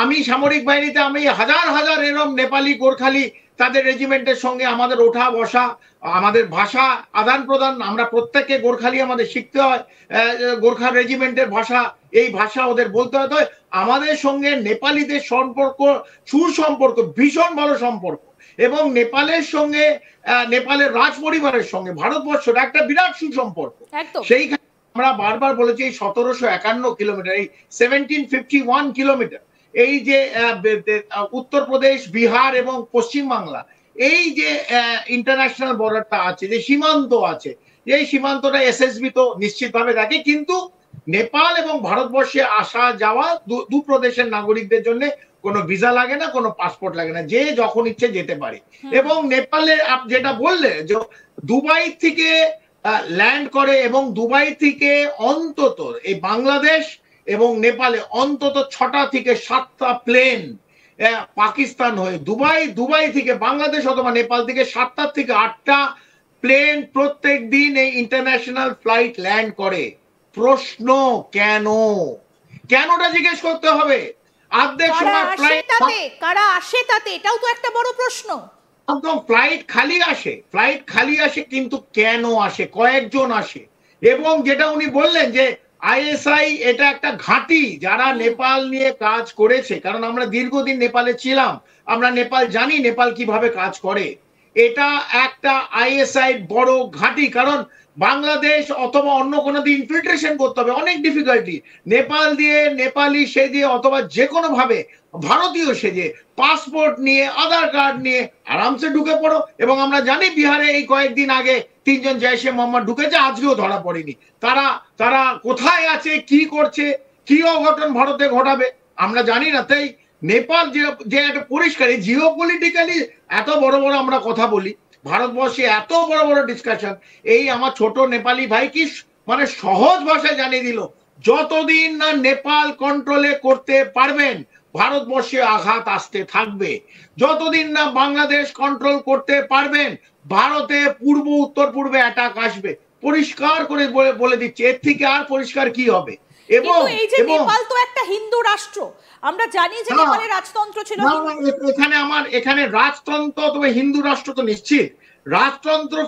আমি সামরিক বাহিনীতে আমি হাজার হাজার এরম নেপালি গোর্খালি তাদের রেজিমেন্টের সঙ্গে আমাদের ওঠা বসা, আমাদের ভাষা আদান প্রদান, আমরা প্রত্যেককে গোর্খালি আমাদের শিখতে হয়, গোর্খা রেজিমেন্টের ভাষা, এই ভাষা ওদের বলতে হয়। আমাদের সঙ্গে নেপালিদের সম্পর্ক সুসম্পর্ক, ভীষণ ভালো সম্পর্ক। এবং নেপালের সঙ্গে নেপালের রাজ পরিবারের সঙ্গে ভারতবর্ষের একটা বিরাট সুসম্পর্ক। সেইখানে আমরা বারবার বলেছি এই 1751 কিলোমিটার, এই 1751 কিলোমিটার, এই যে উত্তরপ্রদেশ, বিহার এবং পশ্চিম বাংলা, এই যে ইন্টারন্যাশনাল বর্ডারটা আছে, যে সীমান্ত আছে, এই সীমান্তটা এসএসবি তো নিশ্চিতভাবে থাকে, কিন্তু নেপাল এবং ভারতবর্ষে আসা যাওয়া দু প্রদেশের নাগরিকদের জন্য কোনো ভিসা লাগে না, কোনো পাসপোর্ট লাগে না, যে যখন ইচ্ছে যেতে পারে। এবং নেপালে যেটা বললে যে দুবাই থেকে ল্যান্ড করে, এবং দুবাই থেকে অন্তত এই বাংলাদেশ এবং নেপালে অন্তত 6টা থেকে 7টা প্লেন পাকিস্তান হয়ে দুবাই থেকে বাংলাদেশ অথবা নেপাল থেকে 7টা থেকে 8টা প্লেন প্রত্যেক দিন এই ইন্টারন্যাশনাল ফ্লাইট ল্যান্ড করে। প্রশ্ন কেনটা জিজ্ঞেস করতে হবে। অর্ধেক সময় ফ্লাইট কারা আসে তাতে, এটাও তো একটা বড় প্রশ্ন। একদম ফ্লাইট খালি আসে, কিন্তু কেন আসে, কয়েকজন আসে। এবং যেটা উনি বললেন যে আইএসআই এটা একটা ঘাঁটি, যারা নেপাল নিয়ে কাজ করেছে, কারণ আমরা দীর্ঘদিন নেপালে ছিলাম, আমরা নেপাল জানি নেপাল কিভাবে কাজ করে। এটা একটা আইএসআই বড় ঘাঁটি, কারণ বাংলাদেশ অথবা অন্য কোনো দিয়ে ইনফিল্ট্রেশন করতে হবে, অনেক ডিফিকাল্টি। নেপাল দিয়ে, নেপালি সেজে অথবা যে কোনো ভাবে ভারতীয় সেজে পাসপোর্ট নিয়ে, আধার কার্ড নিয়ে আরামসে ঢুকে পড়ো। এবং আমরা জানি বিহারে এই কয়েকদিন আগে 3 জন জৈশে মোহাম্মদ ঢুকেছে, আজকেও ধরা পড়েনি। তারা কোথায় আছে, কি করছে, কি অঘটন ভারতে ঘটাবে আমরা জানি না। তাই নেপাল যে একটা পরিষ্কার, জিওপলিটিক্যালি এত বড় বড় আমরা কথা বলি, ভারতবর্ষে এত বড় বড় ডিসকাশন, এই আমার ছোট নেপালি ভাই কি মানে সহজ ভাষায় জানিয়ে দিল, যতদিন না নেপাল কন্ট্রোলে করতে পারবেন ভারতবর্ষে আঘাত আসতে থাকবে। যতদিন না বাংলাদেশ কন্ট্রোল করতে পারবেন ভারতে পূর্ব উত্তর পূর্বে অ্যাটাক আসবে। পরিষ্কার করে বলে দিচ্ছে, এর থেকে আর পরিষ্কার কি হবে। এবং এই যে নেপাল তো একটা হিন্দু রাষ্ট্র, আমরা জানি যে নেপালের রাজতন্ত্র ছিল। এখানে রাজতন্ত্র, তবে হিন্দু রাষ্ট্র তো নিশ্চিত। রাজতন্ত্র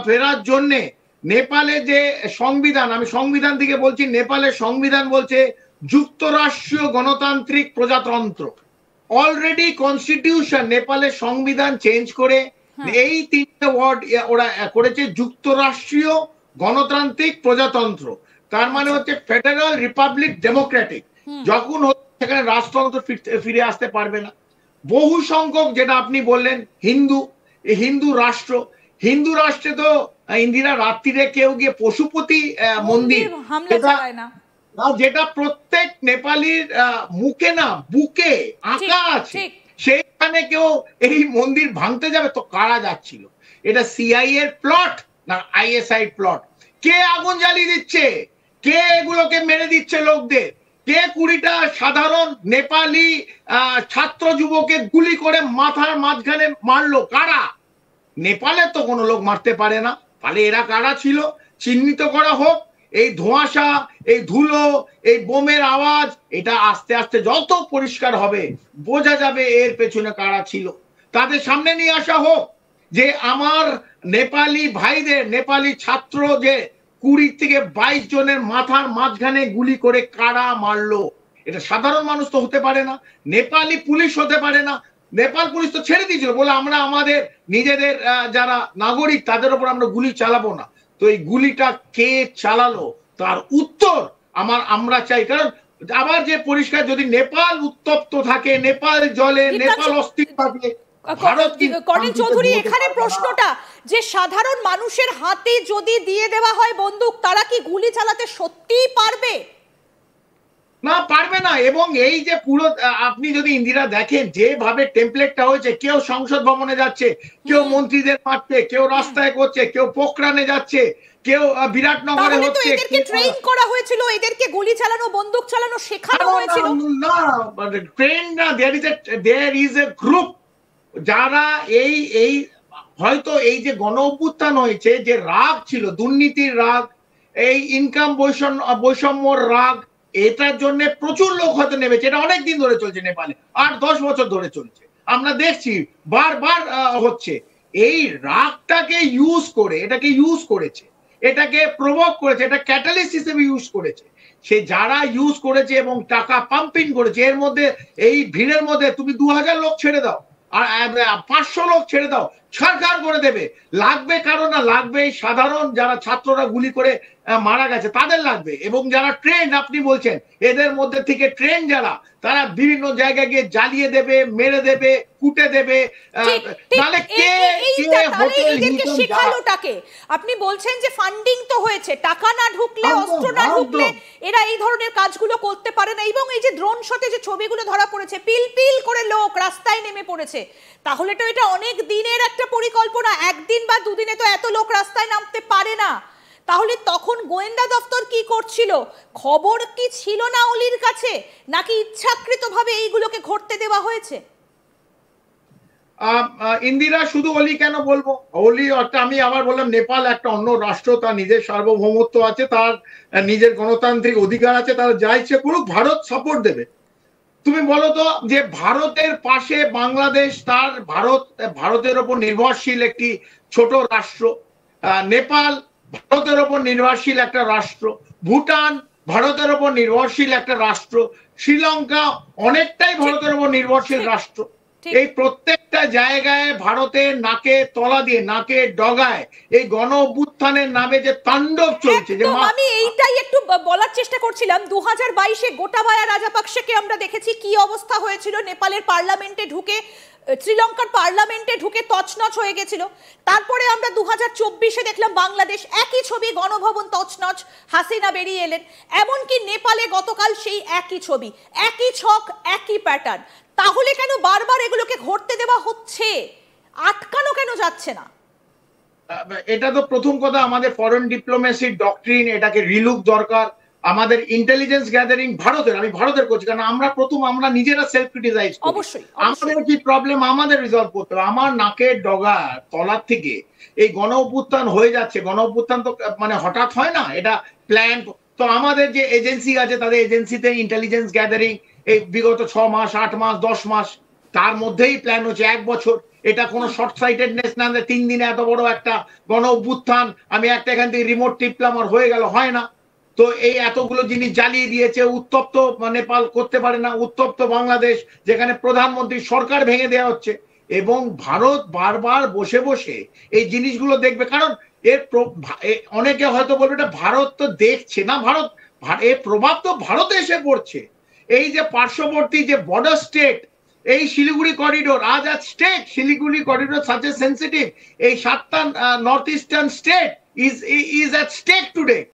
ফেরার জন্য নেপালে যে সংবিধান, আমি সংবিধান থেকে বলছি, নেপালের সংবিধান বলছে যুক্তরাষ্ট্রীয় গণতান্ত্রিক প্রজাতন্ত্র। অলরেডি কনস্টিটিউশন নেপালের সংবিধান চেঞ্জ করে এই 3টে ওয়ার্ড ওরা করেছে, যুক্তরাষ্ট্রীয় গণতান্ত্রিক প্রজাতন্ত্র। তার মানে হচ্ছে ফেডারেল রিপাবলিক ডেমোক্রেটিক। যখন সেখানে রাজতন্ত্র ফিরে আসতে পারবে না। বহু সংখ্যক, যেটা আপনি বললেন, হিন্দু রাষ্ট্রে তো ইন্দিরা রাত্রিরে কেউ গিয়ে পশুপতি মন্দির, যেটা প্রত্যেক নেপালির মুখে না বুকে আঁকা আছে, সেইখানে কেউ এই মন্দির ভাঙতে যাবে তো কারা যাচ্ছিল? এটা সিআইএ এর প্লট না আইএসআই প্লট? কে আগুন জ্বালিয়ে দিচ্ছে? কে এগুলোকে মেরে দিচ্ছে লোকদের? কে 20টা সাধারণ নেপালি ছাত্র যুবকে গুলি করে মাথার মাঝখানে মারলো? কারা? নেপালে তো কোনো লোক মারতে পারে না। তাহলে এরা কারা ছিল? চিহ্নিত করা হোক। এই ধোঁয়াশা, এই ধুলো, এই বোমের আওয়াজ, এটা আস্তে আস্তে যত পরিষ্কার হবে বোঝা যাবে এর পেছনে কারা ছিল। তাদের সামনে নিয়ে আসা হোক যে আমার নেপালি ভাইদের, নেপালি ছাত্র যে 20 থেকে 22 জনের মাথার মাঝখানে গুলি করে কারা মারলো। এটা সাধারণ মানুষ তো হতে পারে না, নেপালি পুলিশ হতে পারে না। নেপাল পুলিশ তো ছেড়ে দিয়েছিল, বলে আমরা আমাদের নিজেদের যারা নাগরিক তাদের উপর আমরা গুলি চালাবো না। তো এই গুলিটা কে চালালো তার উত্তর আমরা চাই। কারণ আবার যে পরিষ্কার, যদি নেপাল উত্তপ্ত থাকে, নেপাল জলে, নেপাল অস্থির থাকে, কর্নেল চৌধুরী এখানে প্রশ্নটা যে সাধারণ মানুষের হাতে যদি দিয়ে দেওয়া হয় বন্দুক, তারা কি গুলি চালাতে সত্যিই পারবে? না, পারবে না। এবং এই যে পুরো আপনি যদি ইন্দিরা দেখেন যেভাবে টেমপ্লেটটা হয়েছে, কেউ সংসদ ভবনে যাচ্ছে, কেউ মন্ত্রীদের মারছে, কেউ রাস্তায় করছে, কেউ পোখরানে যাচ্ছে, কেউ বিরাটনগরে হচ্ছে। এদেরকে ট্রেন করা হয়েছিল, এদেরকে গুলি চালানো, বন্দুক চালানো শেখানো হয়েছিল? না, ট্রেন না, দেয়ার ইজ এ গ্রুপ যারা এই হয়তো এই যে গণ অভ্যুত্থান হয়েছে, যে রাগ ছিল, দুর্নীতির রাগ, এই ইনকাম বৈষম্যর রাগ, এটার জন্য প্রচুর লোক হয়তো নেমেছে, এটা অনেক দিন ধরে চলছে নেপালে, 8-10 বছর ধরে চলছে, আমরা দেখছি বারবার হচ্ছে। এই রাগটাকে ইউজ করে, এটাকে ইউজ করেছে, এটাকে প্রভোক করেছে, এটা ক্যাটালিস্ট হিসেবে ইউজ করেছে। সে যারা ইউজ করেছে এবং টাকা পাম্পিং করেছে, এর মধ্যে এই ভিড়ের মধ্যে তুমি 2000 লোক ছেড়ে দাও আর 500 লোক ছেড়ে দাও, সরকার করে দেবে। লাগবে কারণ না, লাগবে এই সাধারণ যারা ছাত্ররা গুলি করে মারা গেছে তাদের লাগবে, এবং যারা ট্রেন আপনি বলছেন এদের মধ্যে থেকে ট্রেন যারা, তারা বিভিন্ন জায়গায় গিয়ে জ্বালিয়ে দেবে, মেরে দেবে, কুটে দেবে। তাহলে কে হোটেল শেখালোটাকে আপনি বলছেন যে ফান্ডিং তো হয়েছে, টাকা না ঢুকলে, অস্ত্র না ঢুকলে এরা এই ধরনের কাজগুলো করতে পারে না। এবং এই যে ড্রোন শটে যে ছবিগুলো ধরা পড়েছে, পিল পিল করে লোক রাস্তায় নেমে পড়েছে, তাহলে তো এটা অনেক দিনের একটা পরিকল্পনা, একদিন বা দুদিনে তো এত লোক রাস্তায় নামতে পারে না। তাহলে তখন গোয়েন্দা দপ্তর কি করছিল? খবর কি ছিল না অলির কাছে, নাকি ইচ্ছাকৃতভাবে এইগুলোকে ঘটতে দেওয়া হয়েছে? ইন্দিরা, শুধু অলি কেন বলবো, অলি একটা, আমি আবার বললাম নেপাল একটা অন্য রাষ্ট্র, তার নিজের সার্বভৌমত্ব আছে, তার নিজের গণতান্ত্রিক অধিকার আছে, তার যা ইচ্ছে করুক, ভারত সাপোর্ট দেবে। তুমি বলো তো যে ভারতের পাশে বাংলাদেশ, তার ভারতের ওপর নির্ভরশীল একটি ছোট রাষ্ট্র, নেপাল ভারতের ওপর নির্ভরশীল একটা রাষ্ট্র, ভুটান ভারতের ওপর নির্ভরশীল একটা রাষ্ট্র, শ্রীলঙ্কা অনেকটাই ভারতের ওপর নির্ভরশীল রাষ্ট্র। এই প্রত্যেকটা জায়গায় ভারতের নাকে তলা দিয়ে, নাকে ডগায় এই গণ অভ্যুত্থানের নামে যে তাণ্ডব চলছে, যে আমি এইটাই একটু বলার চেষ্টা করছিলাম। 2022-এ গোটাবায়া রাজাপাকসেকে আমরা দেখেছি কি অবস্থা হয়েছিল, নেপালের পার্লামেন্টে ঢুকে, শ্রীলঙ্কার পার্লামেন্টে ঢুকে তছনছ হয়ে গেছিল। তারপরে আমরা 2024-এ দেখলাম বাংলাদেশ, একই ছবি, গণভবন তছনছ, হাসিনা বেরিয়ে এলেন। এমনকি নেপালে গতকাল সেই একই ছবি, একই ছক, একই প্যাটার্ন। তাহলে কেন বারবার এগুলোকে ঘটতে দেওয়া হচ্ছে? আটকানো কেন যাচ্ছে না? এটা তো প্রথম কথা, আমাদের ফরেন ডিপ্লোমেসির ডক্ট্রিন, এটাকে রিলুক দরকার। আমাদের ইন্টেলিজেন্স গ্যাদারিং ভারতের, আমি ভারতের করছি কারণ আমরা নিজেরা সেলফ ক্রিটিসাইজ করি। অবশ্যই আমাদের কি প্রবলেম আমাদের রিজলভ করতে হবে। আমার নাকের ডগা তলার থেকে এই গণ অভ্যুত্থান হয়ে যাচ্ছে, গণ অভ্যুত্থান তো মানে হঠাৎ হয় না, এটা প্ল্যান। তো আমাদের যে এজেন্সি আছে, তাদের এজেন্সিতে ইন্টেলিজেন্স গ্যাদারিং এই বিগত 6 মাস, 8 মাস, 10 মাস, তার মধ্যেই প্ল্যান হচ্ছে 1 বছর। এটা কোনো শর্ট সাইটেডনেস না, 3 দিনে এত বড় একটা গণ অভ্যুত্থান, আমি একটা এখান থেকে রিমোট টিপলাম আর হয়ে গেল, হয় না। তো এই এতগুলো জিনিস জ্বালিয়ে দিয়েছে। উত্তপ্ত নেপাল করতে পারে না, উত্তপ্ত বাংলাদেশ, যেখানে প্রধানমন্ত্রী সরকার ভেঙে দেওয়া হচ্ছে, এবং ভারত বারবার বসে বসে এই জিনিসগুলো দেখবে। কারণ এর অনেকে হয়তো বলবে এটা ভারত তো দেখছে না, ভারত এর প্রভাব তো ভারতে এসে পড়ছে। এই যে পার্শ্ববর্তী যে বর্ডার স্টেট, এই শিলিগুড়ি করিডোর, আজ state Siliguri corridor such a sensitive, এই 7টা north eastern state is at stake today.